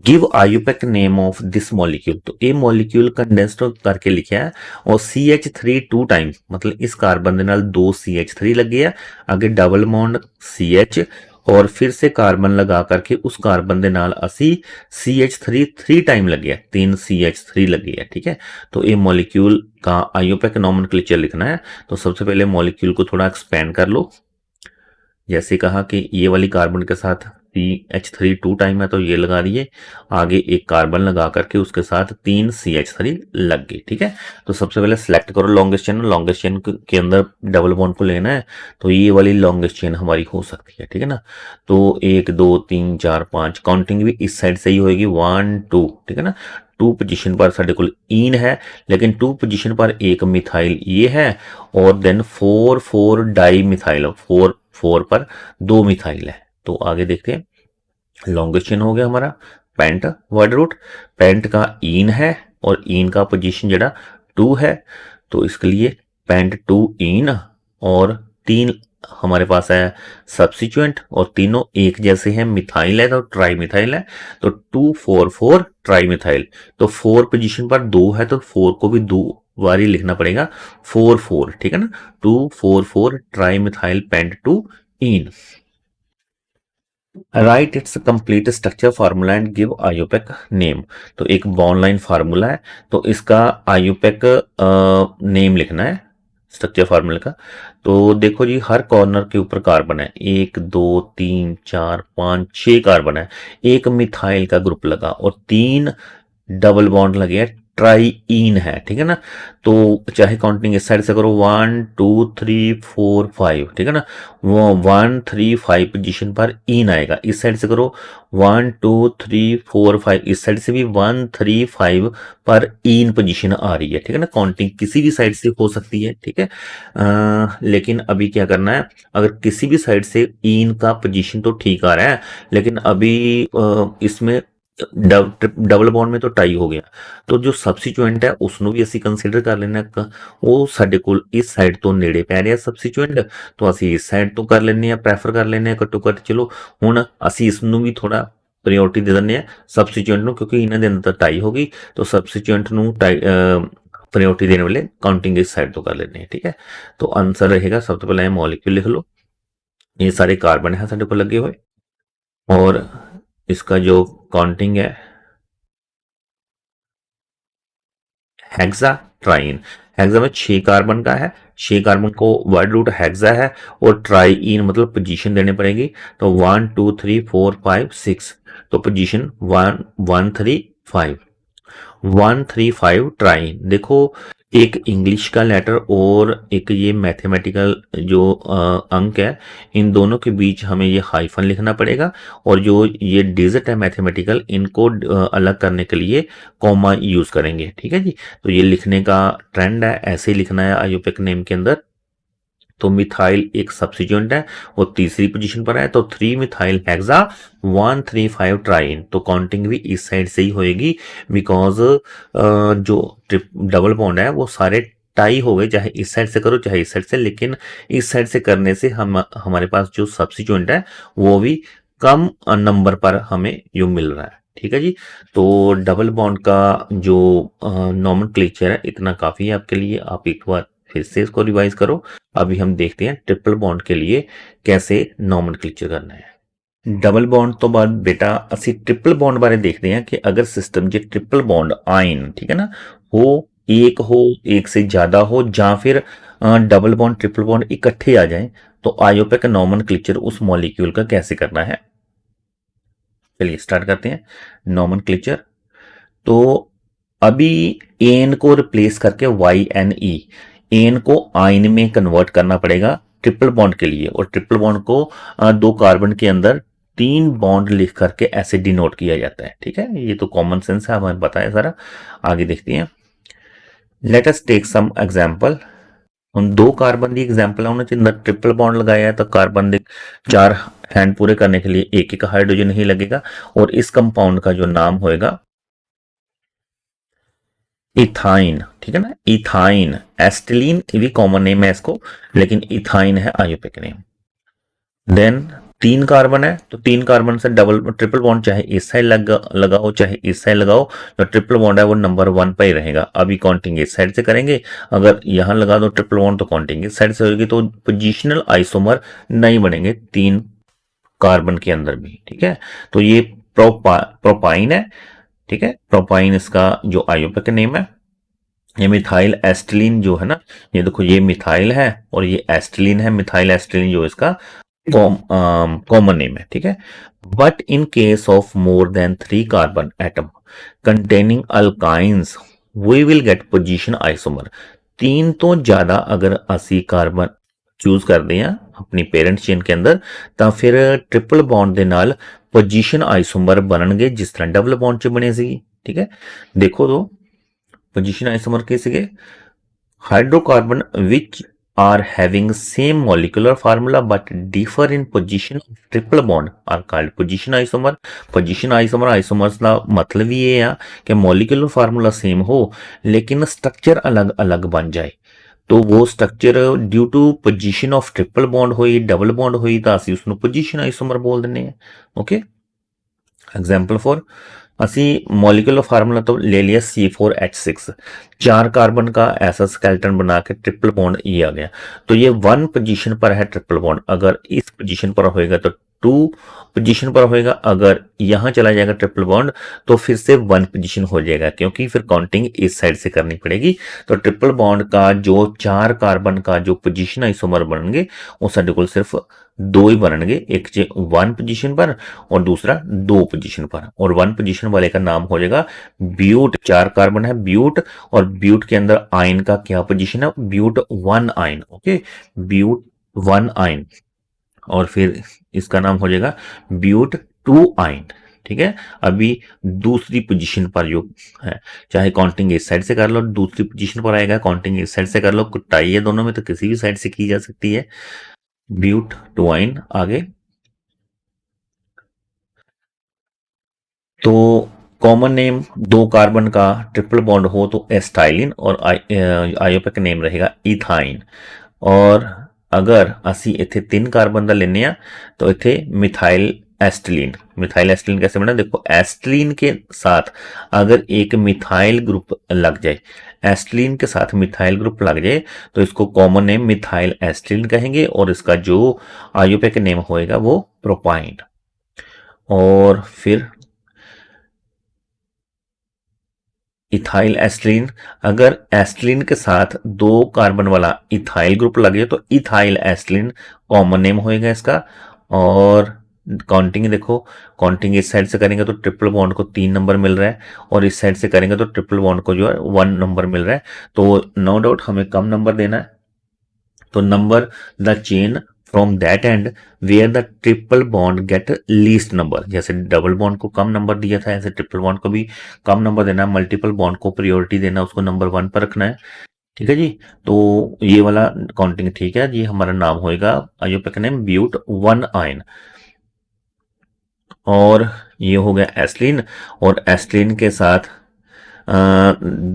S1: Give IUPAC name of this molecule, तो ये मॉलिक्यूल कंडेंस्ड करके लिखा है। और CH3 2 टाइम, मतलब इस कार्बन के नाल 2 CH3 लगे है, आगे डबल बॉन्ड CH और फिर से कार्बन लगा करके उस कार्बन के नाल असी CH3 3 टाइम लगे है, 3 CH3 लगे है, ठीक है। तो ये मॉलिक्यूल का आयुपैक नॉमेनक्लेचर लिखना है। तो सबसे पहले मॉलिक्यूल को थोड़ा एक्सपेंड कर लो। जैसे कहा कि ये वाली कार्बन के साथ CH3 2 टाइम है तो ये लगा दिए, आगे एक कार्बन लगा करके उसके साथ 3 CH3 लग गए, ठीक है। तो सबसे पहले सिलेक्ट करो लॉन्गेस्ट चेन, लॉन्गेस्ट चेन के अंदर डबल बॉन्ड को लेना है। तो ये वाली लॉन्गेस्ट चेन हमारी हो सकती है, ठीक है ना। तो 1 2 3 4 5 काउंटिंग भी इस साइड से ही होगी, 1 2, ठीक है ना। 2 पोजीशन पर साढ़े को इन है, लेकिन 2 पोजीशन पर एक मिथाइल ये है, और देन 4 4 डाई मिथाइल, 4 4 पर 2 मिथाइल है। तो आगे देखते हैं, लॉन्गेस्ट चेन हो गया हमारा पेंट वर्ड रूट, पेंट का इन है और इन का पोजीशन जड़ा 2 है। तो इसके लिए पेंट 2 इन, और 3 हमारे पास है सब्सिट्यूएंट, और तीनों एक जैसे हैं, मिथाइल है तो ट्राई मिथाइल है। तो 2 4 4 ट्राई मिथाइल। तो 4 पोजीशन पर 2 है तो 4 को भी 2 बारी लिखना पड़ेगा, 4 4, ठीक है ना। 2 4 4 tri methyl paint 2 in. Right it's complete structure formula and give IUPAC name. तो एक बॉन्ड लाइन फार्मूला है, तो इसका आयुपैक नेम लिखना है स्ट्रक्चर फार्मूला का। तो देखो जी, हर कॉर्नर के ऊपर कार्बन है, 1 2 3 4 5 6 कार्बन है, एक मिथाइल का ग्रुप लगा और 3 डबल बॉन्ड लगे हैं, ट्राई इन है, ठीक है ना। तो चाहे काउंटिंग इस साइड से करो 1 2 3 4 5, ठीक है ना। वो 1 3 5 पोजीशन पर इन आएगा, इस साइड से करो 1 2 3 4 5, इस साइड से भी 1 3 5 पर इन पोजीशन आ रही है, ठीक है ना। काउंटिंग किसी भी साइड से हो सकती है, ठीक है। लेकिन अभी क्या करना है, अगर किसी भी साइड से इन का पोजीशन तो ठीक आ रहा है, लेकिन अभी इसमें डबल बॉन्ड में तो टाई हो गया। तो जो सबसिट्यूएंट है उसਨੂੰ ਵੀ ਅਸੀਂ ਕੰਸੀਡਰ ਕਰ ਲੈਣਾ, ਉਹ ਸਾਡੇ ਕੋਲ ਇਸ ਸਾਈਡ ਤੋਂ ਨੇੜੇ ਪੈ ਰਿਹਾ ਸਬਸਿट्यूएंट, तो ਅਸੀਂ ਇਸ ਸਾਈਡ ਤੋਂ ਕਰ ਲੈਂਦੇ ਆ, ਪ੍ਰੈਫਰ ਕਰ ਲੈਂਦੇ ਆ ਘੱਟੋ ਘੱਟ। ਚਲੋ ਹੁਣ ਅਸੀਂ ਇਸ ਨੂੰ ਵੀ ਥੋੜਾ ਪ੍ਰਾਇੋਰਟੀ ਦੇ ਦਿੰਦੇ ਆ ਸਬਸਿट्यूएंट ਨੂੰ, ਕਿਉਂਕਿ ਇਹਨਾਂ ਦੇ ਅੰਦਰ ਟਾਈ ਹੋ ਗਈ। तो सबसिट्यूएंट ਨੂੰ ਪ੍ਰਾਇੋਰਟੀ देने वाले काउंटिंग इस साइड तो कर लेने हैं, ठीक है। तो आंसर रहेगा, सब तो पहले मॉलिक्यूल लिख लो, ये सारे कार्बन है साढ़े को लगे हुए, और इसका जो काउंटिंग है हेक्सा ट्राइन। हेक्सा में 6 कार्बन का है, 6 कार्बन को वर्ड रूट हेक्सा है, और ट्राई इन मतलब पोजीशन देने पड़ेगी। तो 1 2 3 4 5 6, तो पोजीशन 1 1 3 5, 1 3 5 ट्राइन। देखो एक इंग्लिश का लेटर और एक ये मैथमेटिकल जो अंक है, इन दोनों के बीच हमें ये हाइफन लिखना पड़ेगा, और जो ये डिजिट है मैथमेटिकल, इनको अलग करने के लिए कॉमा यूज करेंगे, ठीक है जी। तो ये लिखने का ट्रेंड है, ऐसे ही लिखना है आयुपैक नेम के अंदर। तो मिथाइल एक सबस्टिट्यूएंट है, वो तीसरी पोजीशन पर है, तो 3 मिथाइल हेक्सा 1 3 5 ट्राइन। तो काउंटिंग भी इस साइड से ही होएगी, बिकॉज जो डबल बॉन्ड है वो सारे टाई हो गए, चाहे इस साइड से करो चाहे इस साइड से, लेकिन इस साइड से करने से हमारे पास जो सबस्टिट्यूएंट है वो भी कम नंबर पर हमें यो मिल रहा है। ठीक है जी। तो डबल बॉन्ड का जो नॉमेनक्लेचर है इतना काफ़ी है आपके लिए, आप एक बार फिर से इसको रिवाइज करो। अभी हम देखते हैं ट्रिपल बॉन्ड के लिए कैसे नॉमेनक्लेचर करना है। डबल बॉन्ड तो बाद बेटा ਅਸੀਂ ट्रिपल बॉन्ड बारे देखते हैं कि अगर सिस्टम जे ट्रिपल बॉन्ड आयन ठीक है ना हो, एक से ज़्यादा हो, या फिर डबल बॉन्ड ट्रिपल बॉन्ड इकट्ठे आ जाएं, तो आयोपेक नॉमेनक्लेचर उस मॉलिक्यूल का कैसे करना है। चलिए स्टार्ट करते हैं नॉमेनक्लेचर। तो अभी एन को रिप्लेस करके वाई एन ई, एन को आयन में कन्वर्ट करना पड़ेगा ट्रिपल बॉन्ड के लिए, और ट्रिपल बॉन्ड को दो कार्बन के अंदर तीन बॉन्ड लिख करके ऐसे डिनोट किया जाता है। ठीक है, ये तो कॉमन सेंस है, हमें पता है सारा। आगे देखते हैं, let us take some example. उन दो कार्बन की एग्जांपल है, उन्होंने ट्रिपल बॉन्ड लगाया है तो कार्बन के चार हैंड पूरे करने के लिए एक एक हाइड्रोजन ही लगेगा, और इस कंपाउंड का जो नाम होएगा इथाइन। ठीक है ना, इथाइन। एस्टिलीन भी कॉमन नेम है इसको, लेकिन इथाइन है आयोपिक नेम। देन तीन कार्बन है, तो तीन कार्बन से डबल ट्रिपल बॉन्ड चाहे इस साइड लगाओ चाहे इस साइड लगाओ, तो ट्रिपल बॉन्ड है वो नंबर 1 पे ही रहेगा। अभी काउंटिंग इस साइड से करेंगे, अगर यहां लगा दो ट्रिपल बॉन्ड तो काउंटिंग इस साइड से होगी, तो पोजिशनल आइसोमर नहीं बनेंगे तीन कार्बन के अंदर भी। ठीक है, तो ये प्रोपाइन है। ठीक है, प्रोपाइन इसका जो आयोपिक नेम है। ये मिथाइल एस्टिलीन जो है ना, ये देखो ये मिथाइल है और ये एस्टिलीन है, मिथाइल एस्टिलीन जो इसका कॉमन नेम है। ठीक है, but in case of more than 3 carbon atom containing alkynes we will get position isomer. तीन तो ज्यादा अगर ਅਸੀਂ कार्बन चूज करते हैं अपनी पेरेंट चेन के अंदर, ਤਾਂ ਫਿਰ ट्रिपल बॉन्ड ਦੇ ਨਾਲ पोजीशन आइसोमर ਬਣਨਗੇ जिस तरह डबल बॉन्ड ਚ बने ਸੀ। ठीक है, देखो तो पोजीशन आइसोमर के सीगे hydrocarbon which are having same molecular formula but differ in position of triple bond are called position isomer। position isomer isomers ਦਾ ਮਤਲਬ ਵੀ ਇਹ ਆ ਕਿ molecular formula same हो लेकिन स्ट्रक्चर अलग अलग बन जाए, तो वो structure due to position of triple bond हुई डबल बॉन्ड हुई तो ਅਸੀਂ ਉਸਨੂੰ पोजीशन आइसोमर बोल ਦਿੰਦੇ हैं। ओके, एग्जाम्पल फॉर ਅਸੀਂ मॉलिक्यूलर फार्मूला तो ले लिया C4H6, 4 कार्बन का ऐसा स्केलेटन बना के ट्रिपल बॉन्ड ये आ गया, तो ये 1 पोजीशन पर है ट्रिपल बॉन्ड। अगर इस पोजीशन पर होएगा तो 2 पोजीशन पर होएगा, अगर यहां चला जाएगा ट्रिपल बॉन्ड तो फिर से 1 पोजीशन हो जाएगा, क्योंकि फिर काउंटिंग इस साइड से करनी पड़ेगी। तो ट्रिपल बॉन्ड का जो 4 कार्बन का जो पोजीशन आइसोमर बनेंगे वो साडे कोल सिर्फ दो ही बनेंगे, एक 1 पोजीशन पर और दूसरा 2 पोजीशन पर, और 1 पोजीशन वाले का नाम हो जाएगा ब्यूट। 4 कार्बन है ब्यूट, और ब्यूट के अंदर आयन का क्या पोजीशन है, but 1 yne. Okay, but 1 yne, और फिर इसका नाम हो जाएगा ब्यूट 2 आयन। ठीक है, अभी दूसरी पोजीशन पर जो है, चाहे काउंटिंग इस साइड से कर लो, दूसरी पोजीशन पर आएगा, काउंटिंग इस साइड से कर लो, कुटाई है दोनों में तो किसी भी साइड से की जा सकती है। ब्यूट 2 आयन आगे। तो कॉमन नेम दो कार्बन का ट्रिपल बॉन्ड हो तो एस्टाइलिन, और आयोपिक नेम रहेगा इथाइन। और अगर ਅਸੀਂ ਇੱਥੇ 3 कार्बन ਦਾ लेने तो इतने मिथाइल एस्टिलीन। मिथाइल एस्टिलीन कैसे बना, देखो एस्टिलीन के साथ अगर एक मिथाइल ग्रुप लग जाए, एस्टिलीन के साथ मिथाइल ग्रुप लग जाए तो इसको कॉमन नेम मिथाइल एस्टिलीन कहेंगे, और इसका जो आयोपिक नेम होएगा वो प्रोपाइन। और फिर इथाइल एस्टिलीन, अगर एस्टिलीन के साथ 2 कार्बन वाला इथाइल ग्रुप लगे तो इथाइल एस्टिलीन कॉमन नेम होएगा इसका। और काउंटिंग देखो, काउंटिंग इस साइड से करेंगे तो ट्रिपल बॉन्ड को 3 नंबर मिल रहा है, और इस साइड से करेंगे तो ट्रिपल बॉन्ड को जो है 1 नंबर मिल रहा है। तो नो डाउट हमें कम नंबर देना है, तो number the chain from that end where the triple bond get least number. जैसे डबल बॉन्ड को कम नंबर दिया था, ऐसे ट्रिपल बॉन्ड को भी कम नंबर देना है, मल्टीपल बॉन्ड को प्रायोरिटी देना, उसको नंबर 1 पर रखना है। ठीक है जी, तो ये वाला काउंटिंग ठीक है जी, हमारा नाम होएगा आयोपिक नेम ब्यूट 1 आयन। और ये हो गया एस्टिलीन, और एस्टिलीन के साथ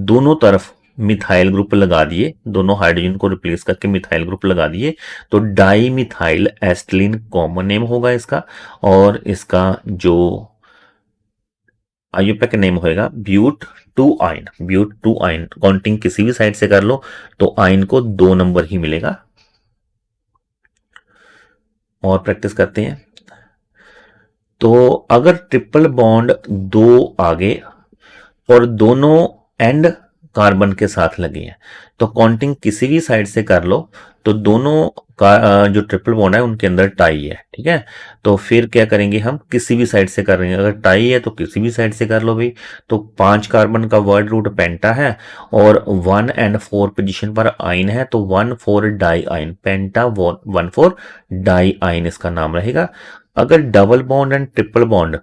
S1: दोनों तरफ मिथाइल ग्रुप लगा दिए, दोनों हाइड्रोजन को रिप्लेस करके मिथाइल ग्रुप लगा दिए, तो डाई मिथाइल एस्टिलीन कॉमन नेम होगा इसका। और इसका जो आयुपैक नेम होएगा but two yne. But two yne counting किसी भी साइड से कर लो तो आइन को 2 नंबर ही मिलेगा। और प्रैक्टिस करते हैं। तो अगर ट्रिपल बॉन्ड 2 आगे और दोनों एंड कार्बन के साथ लगे हैं तो काउंटिंग किसी भी साइड से कर लो तो दोनों का जो ट्रिपल बॉन्ड है उनके अंदर टाई है। ठीक है, तो फिर क्या करेंगे, हम किसी भी साइड से कर रहे हैं। अगर टाई है तो किसी भी साइड से कर लो भाई। तो 5 कार्बन का वर्ड रूट पेंटा है और 1 एंड 4 पोजीशन पर आइन है तो 1,4 डाई आइन, पेंटा 1,4 डाई आइन इसका नाम रहेगा। अगर double bond and triple bond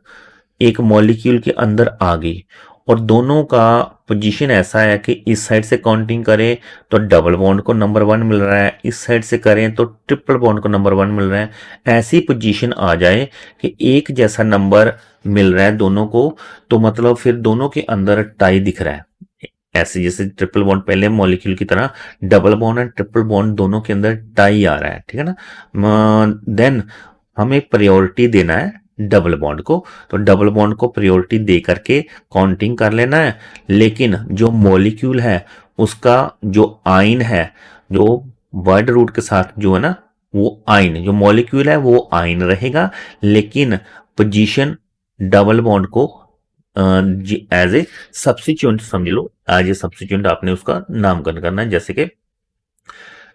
S1: एक मॉलिक्यूल के अंदर आ गई और दोनों का पोजीशन ऐसा है कि इस साइड से काउंटिंग करें तो डबल बॉन्ड को नंबर 1 मिल रहा है, इस साइड से करें तो ट्रिपल बॉन्ड को नंबर 1 मिल रहा है, ऐसी पोजीशन आ जाए कि एक जैसा नंबर मिल रहा है दोनों को, तो मतलब फिर दोनों के अंदर टाई दिख रहा है। ऐसे जैसे ट्रिपल बॉन्ड पहले मॉलिक्यूल की तरह double bond and triple bond दोनों के अंदर टाई आ रहा है। ठीक है ना, देन हमें प्रायोरिटी देना है डबल बॉन्ड को। तो डबल बॉन्ड को प्रायोरिटी दे करके काउंटिंग कर लेना है। लेकिन जो मॉलिक्यूल है उसका जो आइन है, जो वर्ड रूट के साथ जो है ना, वो आइन, जो मॉलिक्यूल है वो आइन रहेगा, लेकिन पोजीशन डबल बॉन्ड को एज ए सब्स्टिट्यूएंट समझ लो। एज ए सब्स्टिट्यूएंट आपने उसका नामकरण करना है। जैसे कि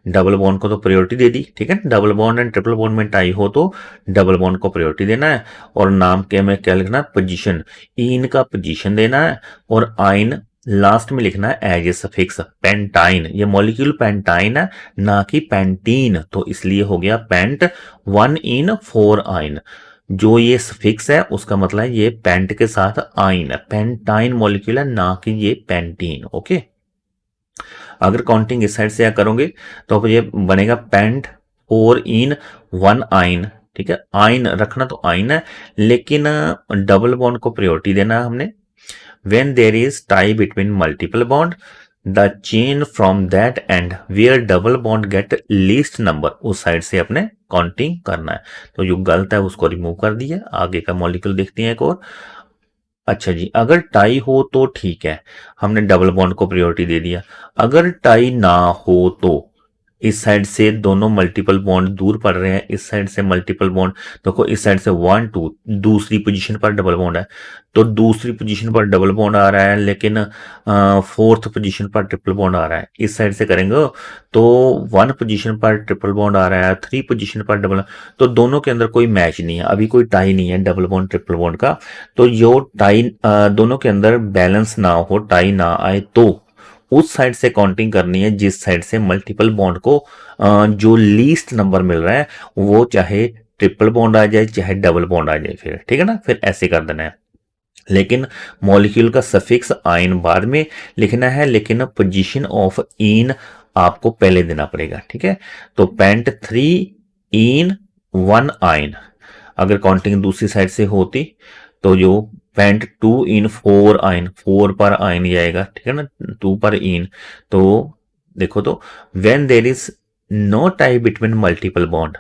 S1: डबल बॉन्ड को तो प्रायोरिटी दे दी, ठीक है, double bond and triple bond में टाई हो तो डबल बॉन्ड को प्रायोरिटी देना है। और नाम के में क्या लिखना है, पोजीशन, इन का पोजीशन देना है। और आइन लास्ट में लिखना है एज ए सफिक्स। पेंटाइन, ये मॉलिक्यूल पेंटाइन है ना कि पेंटीन, तो इसलिए हो गया पेंट 1,4 आइन। जो ये सफिक्स है उसका मतलब है ये पेंट के साथ आइन है, पेंटाइन मॉलिक्यूल है ना कि ये पेंटीन। ओके, अगर काउंटिंग इस साइड से करोगे तो ये बनेगा पेंट और इन 1 आइन। ठीक है, आइन रखना तो आइन है, लेकिन डबल बॉन्ड को प्रायोरिटी देना है हमने। when there is tie between multiple bond, the chain from that end where double bond get least number, उस साइड से अपने काउंटिंग करना है। तो जो गलत है उसको रिमूव कर दिया। आगे का मॉलिक्यूल देखते हैं एक और। अच्छा जी, अगर टाई हो तो ठीक है, हमने डबल बॉन्ड को प्रायोरिटी दे दिया। अगर टाई ना हो तो इस साइड से दोनों मल्टीपल बॉन्ड दूर पड़ रहे हैं, इस साइड से मल्टीपल बॉन्ड, देखो इस साइड से 1 2 दूसरी पोजीशन पर डबल बॉन्ड है तो दूसरी पोजीशन पर डबल बॉन्ड आ रहा है, लेकिन फोर्थ पोजीशन पर ट्रिपल बॉन्ड आ रहा है। इस साइड से करेंगे तो 1 पोजीशन पर ट्रिपल बॉन्ड आ रहा है, 3 पोजीशन पर डबल, तो दोनों के अंदर कोई मैच नहीं है, अभी कोई टाई नहीं है डबल बॉन्ड ट्रिपल बॉन्ड का। तो जो टाई दोनों के अंदर बैलेंस ना हो, टाई ना आए, तो उस साइड से काउंटिंग करनी है जिस साइड से मल्टीपल बॉन्ड को जो लीस्ट नंबर मिल रहा है, वो चाहे ट्रिपल बॉन्ड आ जाए चाहे डबल बॉन्ड आ जाए, फिर ठीक है ना, फिर ऐसे कर देना है। लेकिन मॉलिक्यूल का सफिक्स आइन बाद में लिखना है, लेकिन पोजीशन ऑफ इन आपको पहले देना पड़ेगा। ठीक है, तो पेंट 3 इन 1 आइन, अगर काउंटिंग दूसरी साइड से होती तो जो पेंट 2 इन 4 आइन, 4 पर आइन जाएगा, ठीक है ना, 2 पर इन। तो देखो, तो when there is no tie between multiple bond,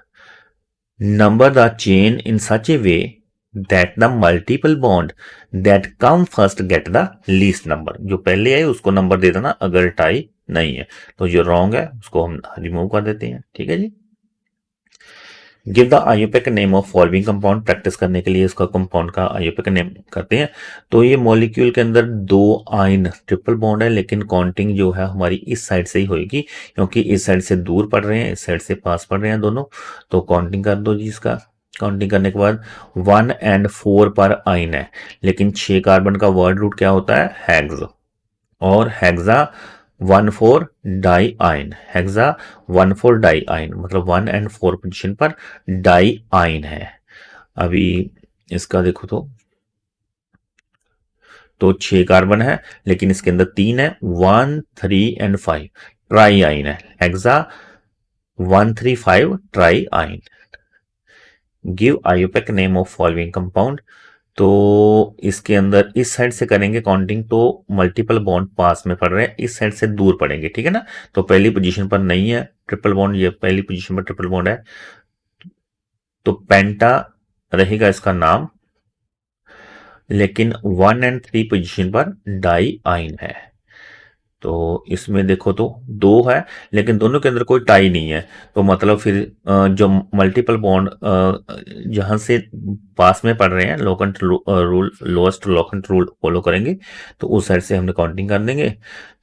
S1: number the chain in such a way that the multiple bond that come first get the least number, जो पहले आए उसको नंबर दे देना अगर टाई नहीं है। तो जो रॉन्ग है उसको हम रिमूव कर देते हैं। ठीक है जी, give the IUPAC name of following compound, practice करने के लिए इसका कंपाउंड का आयुपैक नेम करते हैं। तो ये मॉलिक्यूल के अंदर 2 आइन ट्रिपल बॉन्ड है, लेकिन काउंटिंग जो है हमारी इस साइड से ही होगी, क्योंकि इस साइड से दूर पड़ रहे हैं, इस साइड से पास पड़ रहे हैं दोनों। तो काउंटिंग कर दो जी इसका। काउंटिंग करने के बाद 1 एंड 4 पर आइन है, लेकिन 6 कार्बन का वर्ड रूट क्या होता है, हेक्स, और हेक्सा 1,4 डाई आइन, हेक्सा 1,4 डाई आइन, मतलब 1 एंड 4 पोजीशन पर डाई आइन है। अभी इसका देखो तो 6 कार्बन है, लेकिन इसके अंदर 3 है, 1 3 एंड 5 ट्राई आइन है, हेक्सा 1,3,5 ट्राई आइन। Give IUPAC name of following compound. तो इसके अंदर इस साइड से करेंगे काउंटिंग तो मल्टीपल बॉन्ड पास में पड़ रहे हैं, इस साइड से दूर पड़ेंगे, ठीक है ना। तो पहली पोजीशन पर नहीं है ट्रिपल बॉन्ड, ये पहली पोजीशन पर ट्रिपल बॉन्ड है, तो पेंटा रहेगा इसका नाम। लेकिन 1 एंड 3 पोजीशन पर डाई आइन है। तो इसमें देखो तो दो है, लेकिन दोनों के अंदर कोई टाई नहीं है। तो मतलब फिर जो मल्टीपल बॉन्ड जहां से पास में पड़ रहे हैं, locant rule, lowest locant rule follow करेंगे, तो उस साइड से हमने काउंटिंग कर देंगे।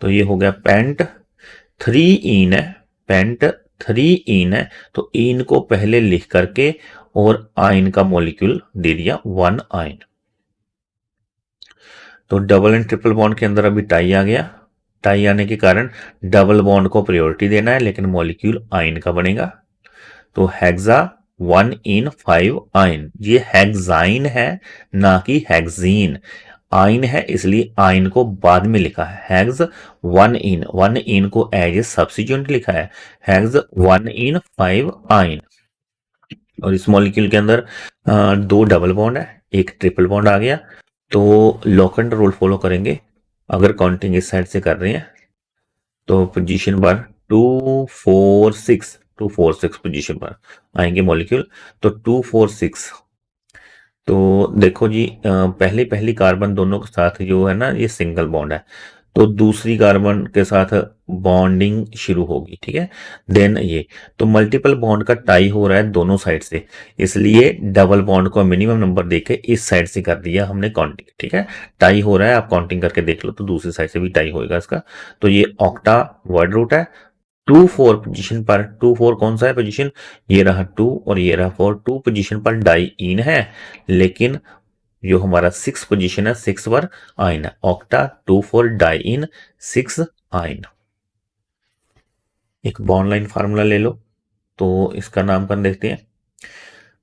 S1: तो ये हो गया पेंट 3 इन है, पेंट 3 इन है। तो इन को पहले लिख करके और आइन का मॉलिक्यूल दे दिया 1 आइन। तो डबल एंड ट्रिपल बॉन्ड के अंदर अभी टाई आ गया। टाई आने के कारण डबल बॉन्ड को प्रायोरिटी देना है, लेकिन मॉलिक्यूल आइन का बनेगा। तो हेक्सा 1 इन 5 आइन, ये हेक्साइन है ना कि हेक्सीन। आइन है इसलिए आइन को बाद में लिखा है। हेक्स 1 इन को एज ए सब्स्टिट्यूएंट लिखा है। हेक्स 1 इन 5 आइन। और इस मॉलिक्यूल के अंदर दो डबल बॉन्ड है, एक ट्रिपल बॉन्ड आ गया। तो लोकेंट रूल फॉलो करेंगे। अगर काउंटिंग इस साइड से कर रहे हैं तो पोजीशन पर 246 पोजीशन पर आएंगे मॉलिक्यूल। तो 246, तो देखो जी पहली पहली कार्बन दोनों के साथ जो है ना, ये सिंगल बॉन्ड है। तो दूसरी कार्बन के साथ बॉन्डिंग शुरू होगी, ठीक है। देन ये तो मल्टीपल बॉन्ड का टाई हो रहा है दोनों साइड से, इसलिए डबल बॉन्ड को मिनिमम नंबर देके इस साइड से कर दिया हमने काउंटिंग, ठीक है। टाई हो रहा है, आप काउंटिंग करके देख लो तो दूसरी साइड से भी टाई होएगा इसका। तो ये ऑक्टा वर्ड रूट है। 2 4 पोजीशन पर, 2 4 कौन सा है पोजीशन, ये रहा 2 और ये रहा 4। 2 पोजीशन पर डाई इन है, लेकिन जो हमारा 6 पोजीशन है 6 पर आइन है। ऑक्टा 2 4 डाई इन 6 आइन। एक बॉन्ड लाइन फार्मूला ले लो, तो इसका नामकरण देखते हैं।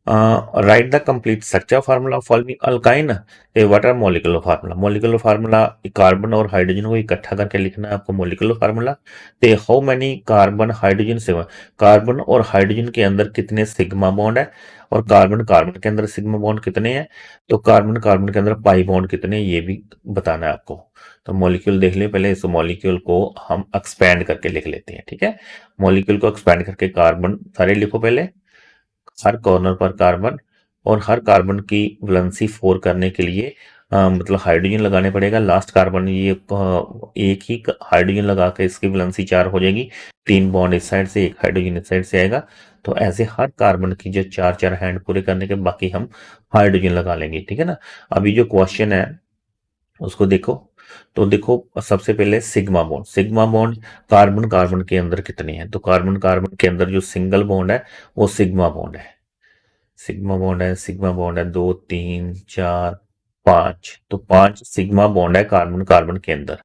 S1: Write the complete structure formula following alkyne. What are molecular formula, molecular formula carbon और हाइड्रोजन को इकट्ठा करके लिखना है आपको molecular formula. Tell how many carbon hydrogen sigma, carbon और हाइड्रोजन के अंदर कितने सिग्मा बॉन्ड है, और कार्बन कार्बन के अंदर सिग्मा बॉन्ड कितने हैं, तो कार्बन कार्बन के अंदर पाई बॉन्ड कितने हैं, ये भी बताना है आपको। तो मॉलिक्यूल देख लें पहले, इस मॉलिक्यूल को हम एक्सपैंड करके लिख लेते हैं, ठीक है। मॉलिक्यूल को एक्सपैंड करके कार्बन सारे लिखो पहले, हर कॉर्नर पर कार्बन, और हर कार्बन की वैलेंसी 4 करने के लिए मतलब हाइड्रोजन लगाने पड़ेगा। लास्ट कार्बन ये एक ही हाइड्रोजन लगा के इसकी वैलेंसी 4 हो जाएगी। 3 बॉन्ड इस साइड से, एक हाइड्रोजन इस साइड से आएगा। तो ऐसे हर कार्बन की जो 4 4 हैंड पूरे करने के बाकी हम हाइड्रोजन लगा लेंगे, ठीक है ना। अभी जो क्वेश्चन है उसको देखो। तो देखो सबसे पहले sigma bond, sigma bond carbon carbon के अंदर कितने हैं, तो कार्बन कार्बन के अंदर जो सिंगल बॉन्ड है वो सिग्मा बॉन्ड है। सिग्मा बॉन्ड है, सिग्मा बॉन्ड है 2 3 4 5, तो 5 सिग्मा बॉन्ड है कार्बन कार्बन के अंदर।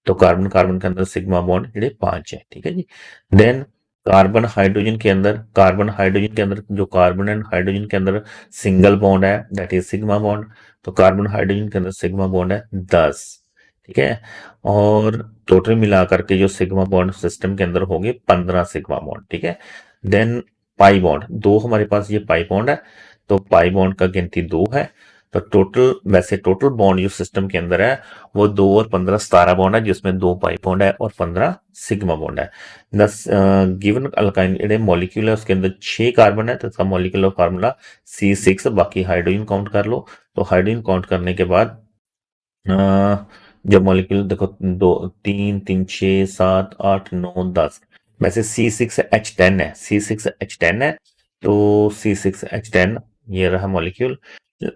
S1: तो कार्बन कार्बन के अंदर सिग्मा बॉन्ड ਜਿਹੜੇ 5 है, ठीक है जी। देन कार्बन हाइड्रोजन के अंदर, कार्बन हाइड्रोजन के अंदर जो कार्बन एंड हाइड्रोजन के अंदर सिंगल बॉन्ड है दैट इज सिग्मा बॉन्ड। तो कार्बन हाइड्रोजन के अंदर सिग्मा बॉन्ड है 10, ठीक है। और टोटल मिला करके जो सिग्मा बॉन्ड सिस्टम के अंदर होंगे 15 सिग्मा बॉन्ड, ठीक है। देन पाई बॉन्ड दो हमारे पास ये पाई बॉन्ड है, तो पाई बॉन्ड का गिनती 2 है। तो टोटल, वैसे टोटल बॉन्ड जो सिस्टम के अंदर है वो 2 और 15 17 बॉन्ड है, जिसमें 2 पाई बॉन्ड है और 15 सिग्मा बॉन्ड है। दस गिवन अल्काइन ਜਿਹੜੇ मॉलिक्यूल है उसके अंदर 6 कार्बन है, तो इसका मॉलिक्यूलर फार्मूला C6। बाकी हाइड्रोजन काउंट कर लो, तो हाइड्रोजन काउंट करने के बाद जब मॉलिक्यूल देखो 2 3 3 6 7 8 9 10, वैसे C6H10 है, C6H10 है। तो C6H10 ये रहा मॉलिक्यूल।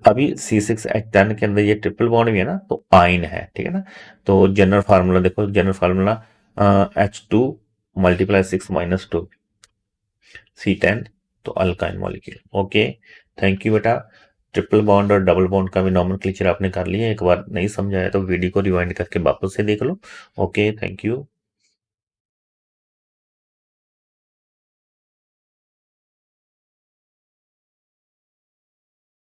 S1: अभी C6H10 के अंदर ये ट्रिपल बॉन्ड भी है ना, तो आइन है, ठीक है ना। तो जनरल फार्मूला देखो, general formula H2 multiply 6 minus 2 C10, तो alkyne molecule. Okay, thank you बेटा। ट्रिपल बॉन्ड और डबल बॉन्ड का भी नॉमेनक्लेचर आपने कर लिया। एक बार नहीं समझाया तो वीडियो को रिवाइंड करके वापस से देख लो। Okay, thank you.